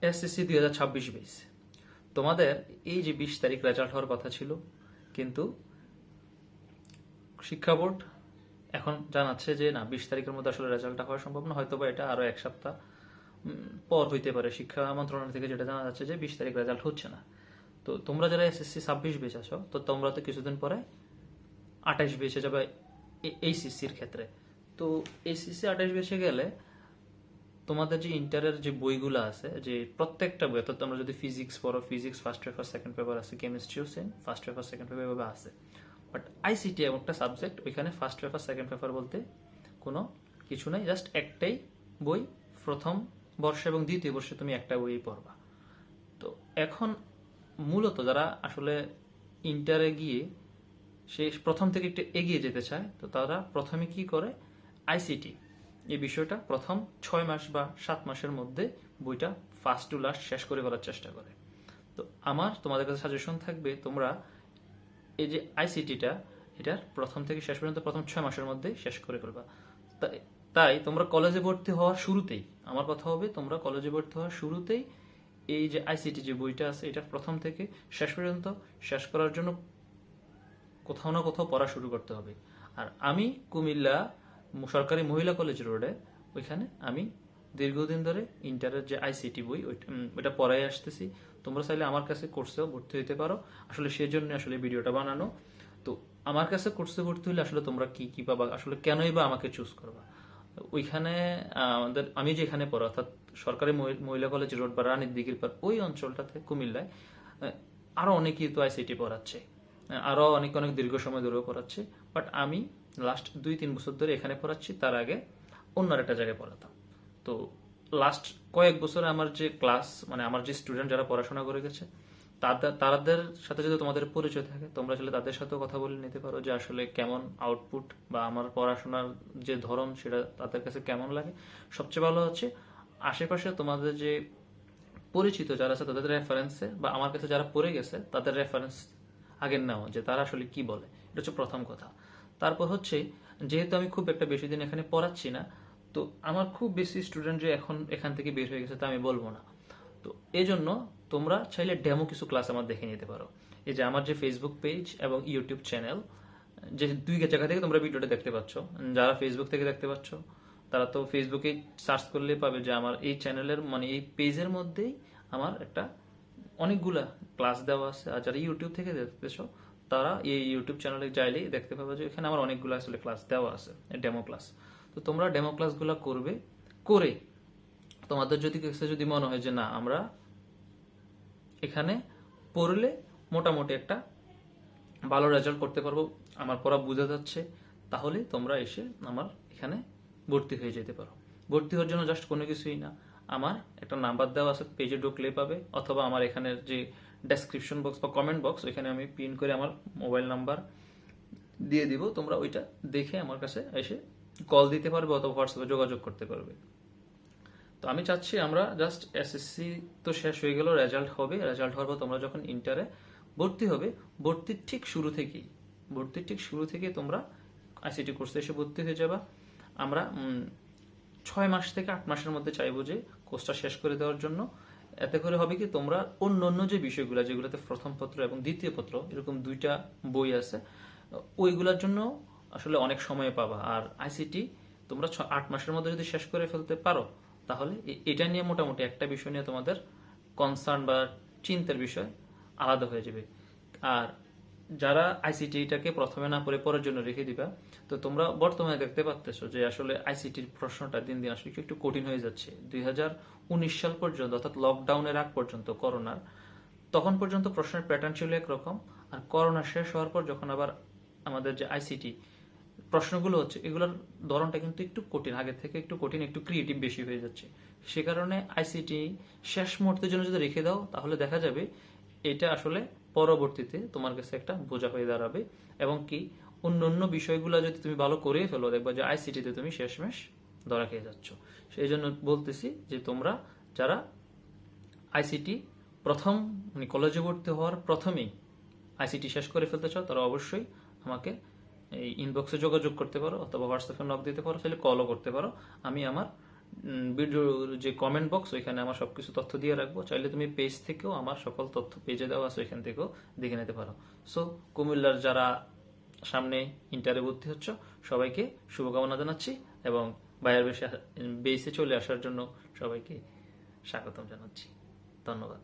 SSC 2026 base তোমাদের এই যে 20 তারিখ রেজাল্ট হওয়ার কথা ছিল, কিন্তু শিক্ষা বোর্ড এখন জানাচ্ছে যে না, 20 তারিখের মধ্যে আসলে রেজাল্টটা হওয়া সম্ভব না, হয়তো বা এটা আরো এক সপ্তাহ পর হইতে পারে। শিক্ষা মন্ত্রণালয় থেকে যেটা জানা যাচ্ছে যে 20 তারিখ রেজাল্ট হচ্ছে না। তো তোমরা যারা এসএসসি 26 বেচ আছো, তো তোমরা তো কিছুদিন পরে 28 বেচে যাবে এইচএসসির ক্ষেত্রে। তো এইচএসসি 28 বেচে গেলে তোমাদের যে ইন্টারের যে বইগুলো আছে, যে প্রত্যেকটা বই, অর্থাৎ তোমরা যদি ফিজিক্স পড়ো, physics first paper second paper আছে, কেমিস্ট্রিও same first paper second paper এভাবে আছে। বাট আইসিটি এমন একটা সাবজেক্ট, ওইখানে ফার্স্ট পেপার সেকেন্ড পেপার বলতে কোনো কিছু নাই, জাস্ট একটাই বই। প্রথম বর্ষে এবং দ্বিতীয় বর্ষে তুমি একটা বই পড়বা। তো এখন মূলত যারা আসলে ইন্টারে গিয়ে সে প্রথম থেকে একটু এগিয়ে যেতে চায়, তো তারা প্রথমে কি করে, আইসিটি এই বিষয়টা প্রথম 6 মাস বা 7 মাসের মধ্যে বইটা ফার্স্ট টু লাস্ট শেষ করে করার চেষ্টা করে। তো আমার তোমাদের কাছে সাজেশন থাকবে, তোমরা এই যে আইসিটিটা, এটার প্রথম থেকে শেষ পর্যন্ত প্রথম 6 মাসের মধ্যে শেষ করে ফেলবা। তাই তোমরা কলেজে ভর্তি হওয়ার শুরুতেই, আমার কথা হবে, তোমরা কলেজে ভর্তি হওয়ার শুরুতেই এই যে আইসিটি যে বইটা আছে, এটা প্রথম থেকে শেষ পর্যন্ত শেষ করার জন্য কোথাও না কোথাও পড়া শুরু করতে হবে। আর আমি কুমিল্লা সরকারি মহিলা কলেজ রোডে, ওইখানে আমি দীর্ঘদিন ধরে ইন্টারের যে আইসিটি বই ওইটা পড়াই আসতেছি। তোমরা চাইলে আমার কাছে কোর্সেও ভর্তি হইতে পারো, আসলে সেজন্য আসলে ভিডিওটা বানানো। তো আমার কাছে কোর্সে ভর্তি হলে আসলে তোমরা কি কি পাবা, আসলে কেনই বা আমাকে চুজ করবা। ওইখানে আমাদের, আমি যেখানে পড়ো, অর্থাৎ সরকারি মহিলা কলেজ রোড বা রানীর দিঘির পার, ওই অঞ্চলটাতে কুমিল্লায় আরো অনেকেই তো আইসিটি পড়াচ্ছে, আরো অনেক অনেক দীর্ঘ সময় ধরেও পড়াচ্ছে। বাট আমি লাস্ট 2-3 বছর ধরে এখানে পড়াচ্ছি, তার আগে অন্য একটা জায়গায় পড়াতাম। তো লাস্ট কয়েক বছরে আমার যে ক্লাস, মানে আমার যে স্টুডেন্ট যারা পড়াশোনা করে গেছে, তাদের সাথে যদি তোমাদের পরিচয় থাকে, তোমরা আসলে তাদের সাথেও কথা বলে নিতে পারো যে আসলে কেমন আউটপুট বা আমার পড়াশোনার যে ধরন সেটা তাদের কাছে কেমন লাগে। সবচেয়ে ভালো হচ্ছে আশেপাশে তোমাদের যে পরিচিত যারা আছে তাদের রেফারেন্সে, বা আমার কাছে যারা পড়ে গেছে তাদের রেফারেন্স আগে নাও, যে তারা আসলে কি বলে। এটা হচ্ছে প্রথম কথা। তারপর হচ্ছে, যেহেতু আমি খুব একটা বেশি দিন এখানে পড়াচ্ছি না, তো আমার খুব বেশি স্টুডেন্ট যে এখন এখান থেকে বের হয়ে গেছে তা আমি বলবো না। তো এই জন্য তোমরা চাইলে ডেমো কিছু ক্লাস আমার দেখে নিতে পারো। এই যে আমার যে ফেসবুক পেজ এবং ইউটিউব চ্যানেল, যে দুই জায়গা থেকে তোমরা ভিডিওটা দেখতে পাচ্ছ। যারা ফেসবুক থেকে দেখতে পাচ্ছ, তারা তো ফেসবুকে সার্চ করলে পাবে যে আমার এই চ্যানেলের, মানে এই পেজের মধ্যেই আমার একটা অনেকগুলা ক্লাস দেওয়া আছে। আর যারা ইউটিউব থেকে দেখতেছো, তারা এই ইউটিউব চ্যানেলে চাইলেই দেখতে পাবে যে এখানে আমার অনেকগুলো আসলে ক্লাস দেওয়া আছে, ডেমো ক্লাস। তো তোমরা ডেমো ক্লাসগুলো করবে, করে তোমাদের যদি মনে হয় যে না, আমরা এখানে পড়লে মোটামুটি একটা ভালো রেজাল্ট করতে পারবো, আমার পড়া বোঝা যাচ্ছে, তাহলে তোমরা এসে আমার এখানে ভর্তি হয়ে যেতে পারো। ভর্তি হওয়ার জন্য জাস্ট কোনো কিছুই না, আমার একটা নাম্বার দেওয়া আছে, পেজে ঢুকলে পাবে, অথবা আমার এখানের যে ডেসক্রিপশন বক্স বা কমেন্ট বক্স, ওইখানে আমি পিন করে আমার মোবাইল নাম্বার দিয়ে দিব। তোমরা ওইটা দেখে আমার কাছে এসে কল দিতে পারবে অথবা হোয়াটসঅ্যাপে যোগাযোগ করতে পারবে। তো আমি চাচ্ছি, আমরা জাস্ট এসএসসি তো শেষ হয়ে গেল, রেজাল্ট হবে, রেজাল্ট হওয়ার পর তোমরা যখন ইন্টারে ভর্তি হবে, ভর্তির ঠিক শুরু থেকে তোমরা আইসিটি কোর্সে এসে ভর্তি হয়ে যাবা। আমরা 6 মাস থেকে 8 মাসের মধ্যে চাইবো যে কোর্সটা শেষ করে দেওয়ার জন্য। এতে করে হবে কি, তোমরা অন্য যে বিষয়গুলো, যেগুলোতে প্রথম পত্র এবং দ্বিতীয় পত্র এরকম দুইটা বই আছে, ওইগুলোর জন্য আসলে অনেক সময় পাবা। আর আইসিটি তোমরা 8 মাসের মধ্যে যদি শেষ করে ফেলতে পারো, তাহলে এটা নিয়ে মোটামুটি একটা বিষয় নিয়ে তোমাদের কনসার্ন বা চিন্তার বিষয় আলাদা হয়ে যাবে। আর যারা আইসিটিটাকে প্রথমে না পড়ে পরের জন্য রেখে দিবা, তো তোমরা বর্তমানে দেখতে পাচ্তেছো যে আসলে আইসিটির প্রশ্নটা দিন দিন আসলে একটু কঠিন হয়ে যাচ্ছে। 2019 সাল পর্যন্ত, অর্থাৎ লকডাউনের আগ পর্যন্ত, করোনার তখন পর্যন্ত প্রশ্নের প্যাটার্ন ছিল একরকম। আর করোনা শেষ হওয়ার পর যখন আবার আমাদের যে আইসিটি প্রশ্নগুলো হচ্ছে, এগুলোর ধরনটা কিন্তু একটু কঠিন, আগের থেকে একটু কঠিন, একটু ক্রিয়েটিভ বেশি হয়ে যাচ্ছে। সে কারণে আইসিটি শেষ মুহূর্তের জন্য যদি রেখে দাও, তাহলে দেখা যাবে এটা আসলে পরবর্তীতে তোমার কাছে একটা বোঝা হয়ে দাঁড়াবে। এবং কি, অন্য বিষয়গুলো যদি তুমি ভালো করে ফেলো, দেখবা যে আইসিটিতে তুমি শেষমেশ ধরা খেয়ে যাচ্ছ। সেই জন্য বলতেছি যে তোমরা যারা আইসিটি প্রথম, মানে কলেজে ভর্তি হওয়ার প্রথমেই আইসিটি শেষ করে ফেলতে চাও, তারা অবশ্যই আমাকে এই ইনবক্সে যোগাযোগ করতে পারো, অথবা হোয়াটসঅ্যাপে নক দিতে পারো, তাহলে কলও করতে পারো। আমি আমার ভিডিওর যে কমেন্ট বক্স ওইখানে আমার সবকিছু তথ্য দিয়ে রাখবো, চাইলে তুমি পেজ থেকেও আমার সকল তথ্য পেজে দেওয়া আছে ওইখান থেকেও দেখে নিতে পারো। সো কুমিল্লার যারা সামনে ইন্টারে ভর্তি হচ্ছ সবাইকে শুভকামনা জানাচ্ছি এবং বাইরের বেসে চলে আসার জন্য সবাইকে স্বাগতম জানাচ্ছি। ধন্যবাদ।